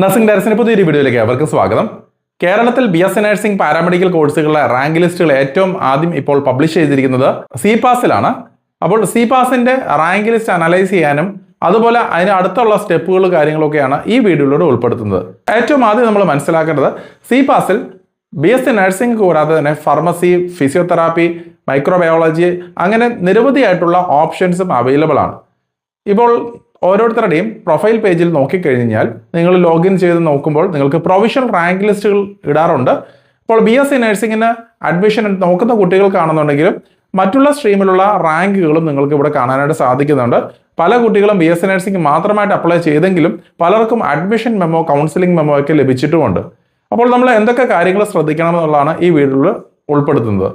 Nursing ഡയറക്ടറിന്റെ പുതിയൊരു വീഡിയോയിലേക്ക് അവർക്ക് സ്വാഗതം. കേരളത്തിൽ BSc നഴ്സിംഗ് പാരാമെഡിക്കൽ കോഴ്സുകളുടെ റാങ്ക് ലിസ്റ്റുകൾ ഏറ്റവും ആദ്യം ഇപ്പോൾ പബ്ലിഷ് ചെയ്തിരിക്കുന്നത് CPAS-ലാണ്. അപ്പോൾ CPAS-ന്റെ റാങ്ക് ലിസ്റ്റ് അനലൈസ് ചെയ്യാനും അതുപോലെ അതിന് അടുത്തുള്ള സ്റ്റെപ്പുകൾ കാര്യങ്ങളൊക്കെയാണ് ഈ വീഡിയോയിലൂടെ ഉൾപ്പെടുത്തുന്നത്. ഏറ്റവും ആദ്യം നമ്മൾ മനസ്സിലാക്കേണ്ടത് CPAS-ൽ BSc നഴ്സിംഗ് കൂടാതെ തന്നെ ഫാർമസി, ഫിസിയോതെറാപ്പി, മൈക്രോബയോളജി അങ്ങനെ നിരവധിയായിട്ടുള്ള ഓപ്ഷൻസും അവൈലബിൾ ആണ്. ഇപ്പോൾ ഓരോരുത്തരുടെയും പ്രൊഫൈൽ പേജിൽ നോക്കിക്കഴിഞ്ഞാൽ നിങ്ങൾ ലോഗിൻ ചെയ്ത് നോക്കുമ്പോൾ നിങ്ങൾക്ക് പ്രൊവിഷണൽ റാങ്ക് ലിസ്റ്റുകൾ ഇടാറുണ്ട്. ഇപ്പോൾ BSc നഴ്സിംഗിന് അഡ്മിഷൻ നോക്കുന്ന കുട്ടികൾക്കാണെന്നുണ്ടെങ്കിലും മറ്റുള്ള സ്ട്രീമിലുള്ള റാങ്കുകളും നിങ്ങൾക്ക് ഇവിടെ കാണാനായിട്ട് സാധിക്കുന്നുണ്ട്. പല കുട്ടികളും BSc നഴ്സിംഗ് മാത്രമായിട്ട് അപ്ലൈ ചെയ്തെങ്കിലും പലർക്കും അഡ്മിഷൻ മെമ്മോ, കൗൺസിലിംഗ് മെമ്മോ ഒക്കെ ലഭിച്ചിട്ടുമുണ്ട്. അപ്പോൾ നമ്മൾ എന്തൊക്കെ കാര്യങ്ങൾ ശ്രദ്ധിക്കണമെന്നുള്ളതാണ് ഈ വീഡിയോയിൽ ഉൾപ്പെടുത്തുന്നത്.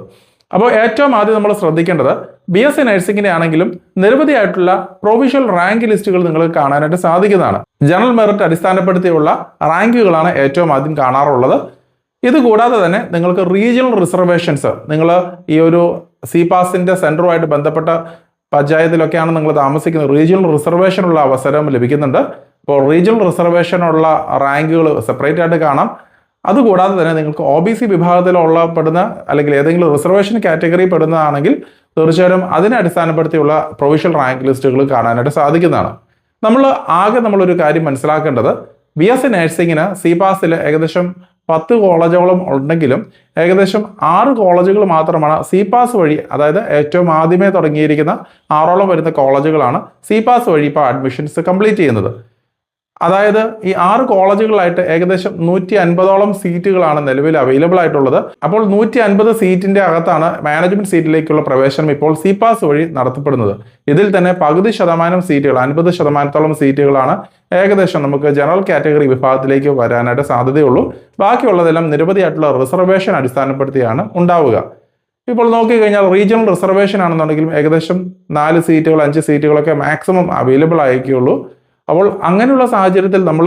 അപ്പോൾ ഏറ്റവും ആദ്യം നമ്മൾ ശ്രദ്ധിക്കേണ്ടത് BSc നഴ്സിംഗിനെ ആണെങ്കിലും നിരവധിയായിട്ടുള്ള പ്രൊവിഷണൽ റാങ്ക് ലിസ്റ്റുകൾ നിങ്ങൾക്ക് കാണാനായിട്ട് സാധിക്കുന്നതാണ്. ജനറൽ മെറിറ്റ് അടിസ്ഥാനപ്പെടുത്തിയുള്ള റാങ്കുകളാണ് ഏറ്റവും ആദ്യം കാണാറുള്ളത്. ഇത് കൂടാതെ തന്നെ നിങ്ങൾക്ക് റീജിയണൽ റിസർവേഷൻസ്, നിങ്ങൾ ഈ ഒരു CPAS-ന്റെ സെന്ററുമായിട്ട് ബന്ധപ്പെട്ട പഞ്ചായത്തിലൊക്കെയാണ് നിങ്ങൾ താമസിക്കുന്നത്, റീജിയണൽ റിസർവേഷനുള്ള അവസരം ലഭിക്കുന്നുണ്ട്. അപ്പോൾ റീജിയണൽ റിസർവേഷനുള്ള റാങ്കുകൾ സെപ്പറേറ്റ് ആയിട്ട് കാണാം. അതുകൂടാതെ തന്നെ നിങ്ങൾക്ക് OBC വിഭാഗത്തിലുള്ള പെടുന്ന അല്ലെങ്കിൽ ഏതെങ്കിലും റിസർവേഷൻ കാറ്റഗറി പെടുന്നതാണെങ്കിൽ തീർച്ചയായും അതിനെ അടിസ്ഥാനപ്പെടുത്തിയുള്ള പ്രൊവിഷണൽ റാങ്ക് ലിസ്റ്റുകൾ കാണാനായിട്ട് സാധിക്കുന്നതാണ്. നമ്മളൊരു കാര്യം മനസ്സിലാക്കേണ്ടത് BSc നഴ്സിംഗിന് CPAS-ൽ ഏകദേശം 10 കോളേജുകളും ഉണ്ടെങ്കിലും ഏകദേശം 6 കോളേജുകൾ മാത്രമാണ് CPAS വഴി, അതായത് ഏറ്റവും ആദ്യമേ തുടങ്ങിയിരിക്കുന്ന 6ഓളം വരുന്ന കോളേജുകളാണ് CPAS വഴി ഇപ്പോൾ അഡ്മിഷൻസ് കംപ്ലീറ്റ് ചെയ്യുന്നത്. അതായത് ഈ 6 കോളേജുകളായിട്ട് ഏകദേശം 150ഓളം സീറ്റുകളാണ് നിലവിൽ അവൈലബിൾ ആയിട്ടുള്ളത്. അപ്പോൾ 150 സീറ്റിന്റെ അകത്താണ് മാനേജ്മെന്റ് സീറ്റിലേക്കുള്ള പ്രവേശനം ഇപ്പോൾ CPAS വഴി നടത്തപ്പെടുന്നത്. ഇതിൽ തന്നെ പകുതി ശതമാനം സീറ്റുകൾ, 50%ഓളം സീറ്റുകളാണ് ഏകദേശം നമുക്ക് ജനറൽ കാറ്റഗറി വിഭാഗത്തിലേക്ക് വരാനായിട്ട് സാധ്യതയുള്ളൂ. ബാക്കിയുള്ളതെല്ലാം നിരവധിയായിട്ടുള്ള റിസർവേഷൻ അടിസ്ഥാനപ്പെടുത്തിയാണ് ഉണ്ടാവുക. ഇപ്പോൾ നോക്കിക്കഴിഞ്ഞാൽ റീജിയണൽ റിസർവേഷൻ ആണെന്നുണ്ടെങ്കിലും ഏകദേശം 4 സീറ്റുകൾ, 5 സീറ്റുകളൊക്കെ മാക്സിമം അവൈലബിൾ ആയിരിക്കുള്ളൂ. അപ്പോൾ അങ്ങനെയുള്ള സാഹചര്യത്തിൽ നമ്മൾ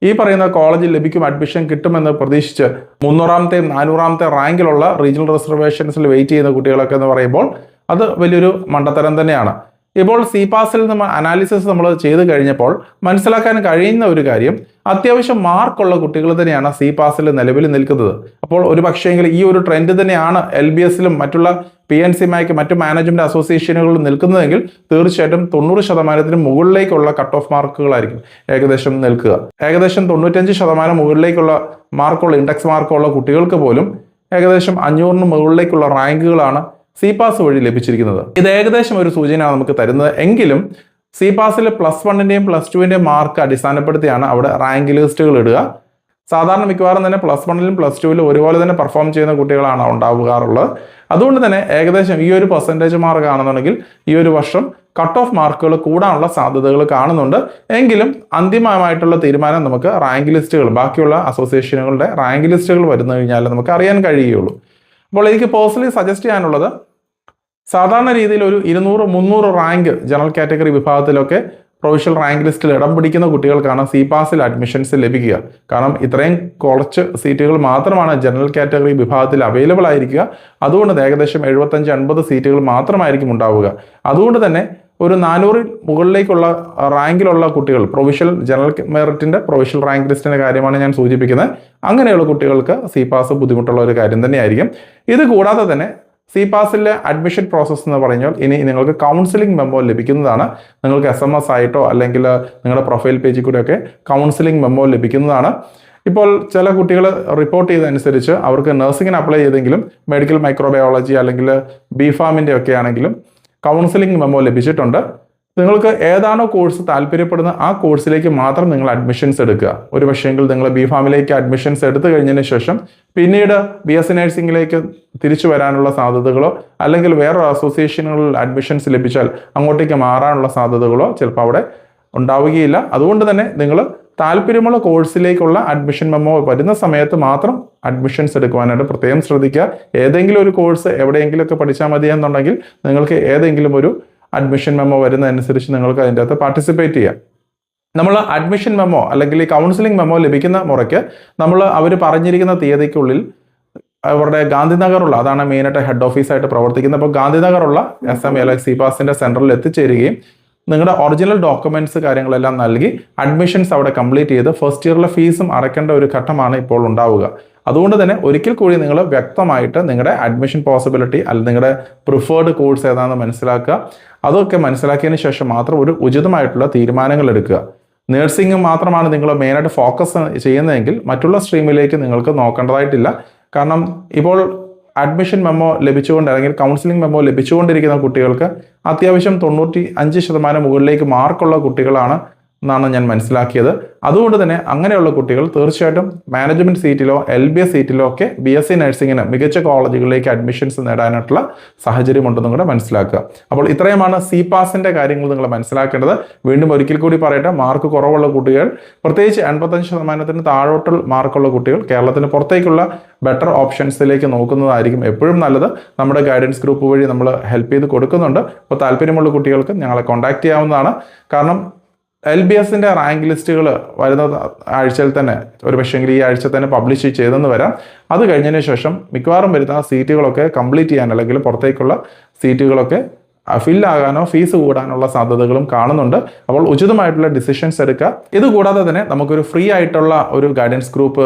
ഈ പറയുന്ന കോളേജിൽ ലഭിക്കും, അഡ്മിഷൻ കിട്ടുമെന്ന് പ്രതീക്ഷിച്ച് 300ാമത്തെയും 400ാമത്തെ റാങ്കിലുള്ള റീജിയണൽ റിസർവേഷൻസിൽ വെയിറ്റ് ചെയ്യുന്ന കുട്ടികളൊക്കെ എന്ന് പറയുമ്പോൾ അത് വലിയൊരു മണ്ടത്തരം തന്നെയാണ്. ഇപ്പോൾ CPAS-ൽ നിന്ന് അനാലിസിസ് നമ്മൾ ചെയ്ത് കഴിഞ്ഞപ്പോൾ മനസ്സിലാക്കാൻ കഴിയുന്ന ഒരു കാര്യം, അത്യാവശ്യം മാർക്കുള്ള കുട്ടികൾ തന്നെയാണ് CPAS-ൽ നിലവിൽ നിൽക്കുന്നത്. അപ്പോൾ ഒരു പക്ഷേങ്കിൽ ഈ ഒരു ട്രെൻഡ് തന്നെയാണ് LBS-ലും മറ്റുള്ള PNC-മായ്ക്ക് മറ്റു മാനേജ്മെന്റ് അസോസിയേഷനുകളിൽ നിൽക്കുന്നതെങ്കിൽ തീർച്ചയായിട്ടും 90% മുകളിലേക്കുള്ള കട്ട് ഓഫ് മാർക്കുകളായിരിക്കും ഏകദേശം നിൽക്കുക. ഏകദേശം 95% മുകളിലേക്കുള്ള മാർക്കുള്ള, ഇൻഡെക്സ് മാർക്കുള്ള കുട്ടികൾക്ക് പോലും ഏകദേശം 500 മുകളിലേക്കുള്ള റാങ്കുകളാണ് CPAS വഴി ലഭിച്ചിരിക്കുന്നത്. ഇത് ഏകദേശം ഒരു സൂചനയാണ് നമുക്ക് തരുന്നത്. എങ്കിലും CPAS-ൽ +1-ന്റെയും +2-ന്റെയും മാർക്ക് അടിസ്ഥാനപ്പെടുത്തിയാണ് അവിടെ റാങ്ക് ലിസ്റ്റുകൾ ഇടുക. സാധാരണ മിക്കവാറും തന്നെ +1-ലും +2-ലും ഒരുപോലെ തന്നെ പെർഫോം ചെയ്യുന്ന കുട്ടികളാണ് ഉണ്ടാകാറുള്ളത്. അതുകൊണ്ട് തന്നെ ഏകദേശം ഈ ഒരു പെർസെൻറ്റേജ് മാർക്ക് ആണെന്നുണ്ടെങ്കിൽ ഈ ഒരു വർഷം കട്ട് ഓഫ് മാർക്കുകൾ കൂടാനുള്ള സാധ്യതകൾ കാണുന്നുണ്ട്. എങ്കിലും അന്തിമമായിട്ടുള്ള തീരുമാനം നമുക്ക് റാങ്ക് ലിസ്റ്റുകൾ, ബാക്കിയുള്ള അസോസിയേഷനുകളുടെ റാങ്ക് ലിസ്റ്റുകൾ വരുന്നു കഴിഞ്ഞാൽ നമുക്ക് അറിയാൻ കഴിയുകയുള്ളൂ. അപ്പോൾ എനിക്ക് പേഴ്സണലി സജസ്റ്റ് ചെയ്യാനുള്ളത്, സാധാരണ രീതിയിൽ ഒരു 200-300 റാങ്ക് ജനറൽ കാറ്റഗറി വിഭാഗത്തിലൊക്കെ പ്രൊവിഷണൽ റാങ്ക് ലിസ്റ്റിൽ ഇടം പിടിക്കുന്ന കുട്ടികൾക്കാണ് CPAS-ൽ അഡ്മിഷൻസ് ലഭിക്കുക. കാരണം ഇത്രയും കുറച്ച് സീറ്റുകൾ മാത്രമാണ് ജനറൽ കാറ്റഗറി വിഭാഗത്തിൽ അവൈലബിൾ ആയിരിക്കുക. അതുകൊണ്ട് ഏകദേശം 75-80 സീറ്റുകൾ മാത്രമായിരിക്കും ഉണ്ടാവുക. അതുകൊണ്ട് തന്നെ ഒരു 400 മുകളിലേക്കുള്ള റാങ്കിലുള്ള കുട്ടികൾ, പ്രൊവിഷണൽ ജനറൽ മെറിറ്റിന്റെ പ്രൊവിഷണൽ റാങ്ക് ലിസ്റ്റിന്റെ കാര്യമാണ് ഞാൻ സൂചിപ്പിക്കുന്നത്. അങ്ങനെയുള്ള കുട്ടികൾക്ക് CPAS ബുദ്ധിമുട്ടുള്ള ഒരു കാര്യം തന്നെയായിരിക്കും. ഇത് കൂടാതെ തന്നെ CPAS-ലെ അഡ്മിഷൻ പ്രോസസ്സ് എന്ന് പറഞ്ഞാൽ ഇനി നിങ്ങൾക്ക് കൗൺസിലിംഗ് മെമ്മോ ലഭിക്കുന്നതാണ്. നിങ്ങൾക്ക് SMS ആയിട്ടോ അല്ലെങ്കിൽ നിങ്ങളുടെ പ്രൊഫൈൽ പേജിൽ കൂടെയൊക്കെ കൗൺസിലിംഗ് മെമ്മോ ലഭിക്കുന്നതാണ്. ഇപ്പോൾ ചില കുട്ടികൾ റിപ്പോർട്ട് ചെയ്തതനുസരിച്ച് അവർക്ക് നഴ്സിംഗിന് അപ്ലൈ ചെയ്തെങ്കിലും മെഡിക്കൽ മൈക്രോബയോളജി അല്ലെങ്കിൽ BPharm-ന്റെ ഒക്കെ ആണെങ്കിലും കൗൺസിലിംഗ് മെമ്മോ ലഭിച്ചിട്ടുണ്ട്. നിങ്ങൾക്ക് ഏതാണോ കോഴ്സ് താല്പര്യപ്പെടുന്ന ആ കോഴ്സിലേക്ക് മാത്രം നിങ്ങൾ അഡ്മിഷൻസ് എടുക്കുക. ഒരു പക്ഷേങ്കിൽ നിങ്ങൾ BPharm-ലേക്ക് അഡ്മിഷൻസ് എടുത്തു കഴിഞ്ഞതിന് ശേഷം പിന്നീട് BSc നഴ്സിംഗിലേക്ക് തിരിച്ചു വരാനുള്ള സാധ്യതകളോ അല്ലെങ്കിൽ വേറൊരു അസോസിയേഷനുകളിൽ അഡ്മിഷൻസ് ലഭിച്ചാൽ അങ്ങോട്ടേക്ക് മാറാനുള്ള സാധ്യതകളോ ചിലപ്പോൾ അവിടെ ഉണ്ടാവുകയില്ല. അതുകൊണ്ട് തന്നെ നിങ്ങൾ താല്പര്യമുള്ള കോഴ്സിലേക്കുള്ള അഡ്മിഷൻ മെമ്മോ വരുന്ന സമയത്ത് മാത്രം അഡ്മിഷൻസ് എടുക്കുവാനായിട്ട് പ്രത്യേകം ശ്രദ്ധിക്കുക. ഏതെങ്കിലും ഒരു കോഴ്സ് എവിടെയെങ്കിലുമൊക്കെ പഠിച്ചാൽ മതി എന്നുണ്ടെങ്കിൽ നിങ്ങൾക്ക് ഏതെങ്കിലും ഒരു അഡ്മിഷൻ മെമ്മോ വരുന്നതനുസരിച്ച് നിങ്ങൾക്ക് അതിൻ്റെ അകത്ത് പാർട്ടിസിപ്പേറ്റ് ചെയ്യാം. നമ്മൾ അഡ്മിഷൻ മെമ്മോ അല്ലെങ്കിൽ ഈ കൗൺസിലിംഗ് മെമ്മോ ലഭിക്കുന്ന മുറയ്ക്ക് അവർ പറഞ്ഞിരിക്കുന്ന തീയതിക്കുള്ളിൽ അവരുടെ ഗാന്ധിനഗറുള്ള, അതാണ് മെയിനായിട്ട് ഹെഡ് ഓഫീസായിട്ട് പ്രവർത്തിക്കുന്നത്. അപ്പോൾ ഗാന്ധിനഗറുള്ള SMA CPAS-ന്റെ സെൻറ്ററിൽ എത്തിച്ചേരുകയും നിങ്ങളുടെ ഒറിജിനൽ ഡോക്യുമെന്റ്സ് കാര്യങ്ങളെല്ലാം നൽകി അഡ്മിഷൻസ് അവിടെ കംപ്ലീറ്റ് ചെയ്ത് ഫസ്റ്റ് ഇയറിലെ ഫീസും അടയ്ക്കേണ്ട ഒരു ഘട്ടമാണ് ഇപ്പോൾ ഉണ്ടാവുക. അതുകൊണ്ട് തന്നെ ഒരിക്കൽ കൂടി നിങ്ങൾ വ്യക്തമായിട്ട് നിങ്ങളുടെ അഡ്മിഷൻ പോസിബിലിറ്റി അല്ലെങ്കിൽ നിങ്ങളുടെ പ്രിഫേർഡ് കോഴ്സ് ഏതാണെന്ന് മനസ്സിലാക്കുക. അതൊക്കെ മനസ്സിലാക്കിയതിന് ശേഷം മാത്രം ഒരു ഉചിതമായിട്ടുള്ള തീരുമാനങ്ങൾ എടുക്കുക. നേഴ്സിംഗ് മാത്രമാണ് നിങ്ങൾ മെയിനായിട്ട് ഫോക്കസ് ചെയ്യുന്നതെങ്കിൽ മറ്റുള്ള സ്ട്രീമിലേക്ക് നിങ്ങൾക്ക് നോക്കേണ്ടതായിട്ടില്ല. കാരണം ഇപ്പോൾ അഡ്മിഷൻ മെമ്മോ ലഭിച്ചുകൊണ്ട് അല്ലെങ്കിൽ കൗൺസിലിംഗ് മെമ്മോ ലഭിച്ചുകൊണ്ടിരിക്കുന്ന കുട്ടികൾക്ക് അത്യാവശ്യം 95% മുകളിലേക്ക് മാർക്കുള്ള കുട്ടികളാണ് എന്നാണ് ഞാൻ മനസ്സിലാക്കിയത്. അതുകൊണ്ട് തന്നെ അങ്ങനെയുള്ള കുട്ടികൾ തീർച്ചയായിട്ടും മാനേജ്മെന്റ് സീറ്റിലോ LBS സീറ്റിലോ ഒക്കെ BSc നഴ്സിംഗിന് മികച്ച കോളേജുകളിലേക്ക് അഡ്മിഷൻസ് നേടാനായിട്ടുള്ള സാഹചര്യം ഉണ്ടെന്നും കൂടെ മനസ്സിലാക്കുക. അപ്പോൾ ഇത്രയുമാണ് CPASന്റെ കാര്യങ്ങൾ നിങ്ങൾ മനസ്സിലാക്കേണ്ടത്. വീണ്ടും ഒരിക്കൽ കൂടി പറയട്ടെ, മാർക്ക് കുറവുള്ള കുട്ടികൾ, പ്രത്യേകിച്ച് 85% താഴോട്ടുള്ള മാർക്കുള്ള കുട്ടികൾ കേരളത്തിന് പുറത്തേക്കുള്ള ബെറ്റർ ഓപ്ഷൻസിലേക്ക് നോക്കുന്നതായിരിക്കും എപ്പോഴും നല്ലത്. നമ്മുടെ ഗൈഡൻസ് ഗ്രൂപ്പ് വഴി നമ്മൾ ഹെൽപ്പ് ചെയ്ത് കൊടുക്കുന്നുണ്ട്. അപ്പോൾ താല്പര്യമുള്ള കുട്ടികൾക്ക് ഞങ്ങളെ കോൺടാക്ട് ചെയ്യാവുന്നതാണ്. കാരണം LBSന്റെ റാങ്ക് ലിസ്റ്റുകൾ വരുന്ന ആഴ്ചയിൽ തന്നെ, ഒരു പക്ഷേങ്കിൽ ഈ ആഴ്ച തന്നെ പബ്ലിഷ് ചെയ്തെന്ന് വരാം. അത് കഴിഞ്ഞതിന് ശേഷം മിക്കവാറും വരുന്ന സീറ്റുകളൊക്കെ കംപ്ലീറ്റ് ചെയ്യാൻ അല്ലെങ്കിൽ പുറത്തേക്കുള്ള സീറ്റുകളൊക്കെ ഫില്ലാകാനോ ഫീസ് കൂടാനുള്ള സാധ്യതകളും കാണുന്നുണ്ട്. അപ്പോൾ ഉചിതമായിട്ടുള്ള ഡിസിഷൻസ് എടുക്കുക. ഇതുകൂടാതെ തന്നെ നമുക്കൊരു ഫ്രീ ആയിട്ടുള്ള ഒരു guidance group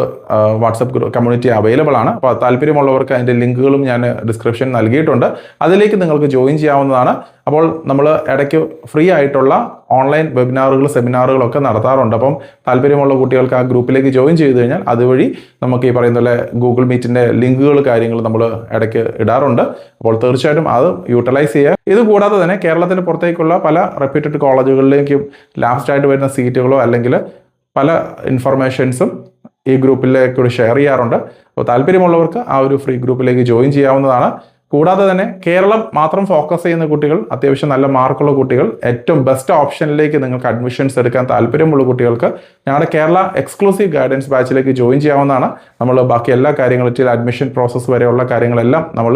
WhatsApp group community available ആണ്. അപ്പോൾ താല്പര്യമുള്ളവർക്ക് അതിൻ്റെ ലിങ്കുകളും ഞാൻ ഡിസ്ക്രിപ്ഷൻ നൽകിയിട്ടുണ്ട്. അതിലേക്ക് നിങ്ങൾക്ക് ജോയിൻ ചെയ്യാവുന്നതാണ്. അപ്പോൾ നമ്മൾ ഇടയ്ക്ക് ഫ്രീ ആയിട്ടുള്ള ഓൺലൈൻ വെബിനാറുകൾ, സെമിനാറുകളൊക്കെ നടത്താറുണ്ട്. അപ്പം താല്പര്യമുള്ള കുട്ടികൾക്ക് ആ ഗ്രൂപ്പിലേക്ക് ജോയിൻ ചെയ്ത് കഴിഞ്ഞാൽ അതുവഴി നമുക്ക് ഈ പറയുന്ന പോലെ ഗൂഗിൾ മീറ്റിൻ്റെ ലിങ്കുകൾ കാര്യങ്ങൾ നമ്മൾ ഇടയ്ക്ക് ഇടാറുണ്ട്. അപ്പോൾ തീർച്ചയായിട്ടും അത് യൂട്ടിലൈസ് ചെയ്യുക. ഇത് കൂടാതെ തന്നെ കേരളത്തിന് പുറത്തേക്കുള്ള പല റെപ്യൂട്ടഡ് കോളേജുകളിലേക്കും ലാസ്റ്റായിട്ട് വരുന്ന സീറ്റുകളോ അല്ലെങ്കിൽ പല ഇൻഫർമേഷൻസും ഈ ഗ്രൂപ്പിലേക്ക് ഷെയർ ചെയ്യാറുണ്ട്. അപ്പോൾ താല്പര്യമുള്ളവർക്ക് ആ ഒരു ഫ്രീ ഗ്രൂപ്പിലേക്ക് ജോയിൻ ചെയ്യാവുന്നതാണ്. കൂടാതെ തന്നെ കേരളം മാത്രം ഫോക്കസ് ചെയ്യുന്ന കുട്ടികൾ, അത്യാവശ്യം നല്ല മാർക്കുള്ള കുട്ടികൾ, ഏറ്റവും ബെസ്റ്റ് ഓപ്ഷനിലേക്ക് നിങ്ങൾക്ക് അഡ്മിഷൻസ് എടുക്കാൻ താല്പര്യമുള്ള കുട്ടികൾക്ക് ഞങ്ങളുടെ കേരള എക്സ്ക്ലൂസീവ് ഗൈഡൻസ് ബാച്ചിലേക്ക് ജോയിൻ ചെയ്യാവുന്നതാണ്. നമ്മൾ ബാക്കി എല്ലാ കാര്യങ്ങളും അഡ്മിഷൻ പ്രോസസ്സ് വരെയുള്ള കാര്യങ്ങളെല്ലാം നമ്മൾ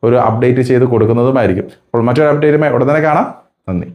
ഒരു അപ്ഡേറ്റ് ചെയ്ത് കൊടുക്കുന്നതുമായിരിക്കും. അപ്പോൾ മറ്റൊരു അപ്ഡേറ്റുമായി ഉടനെ കാണാം. നന്ദി.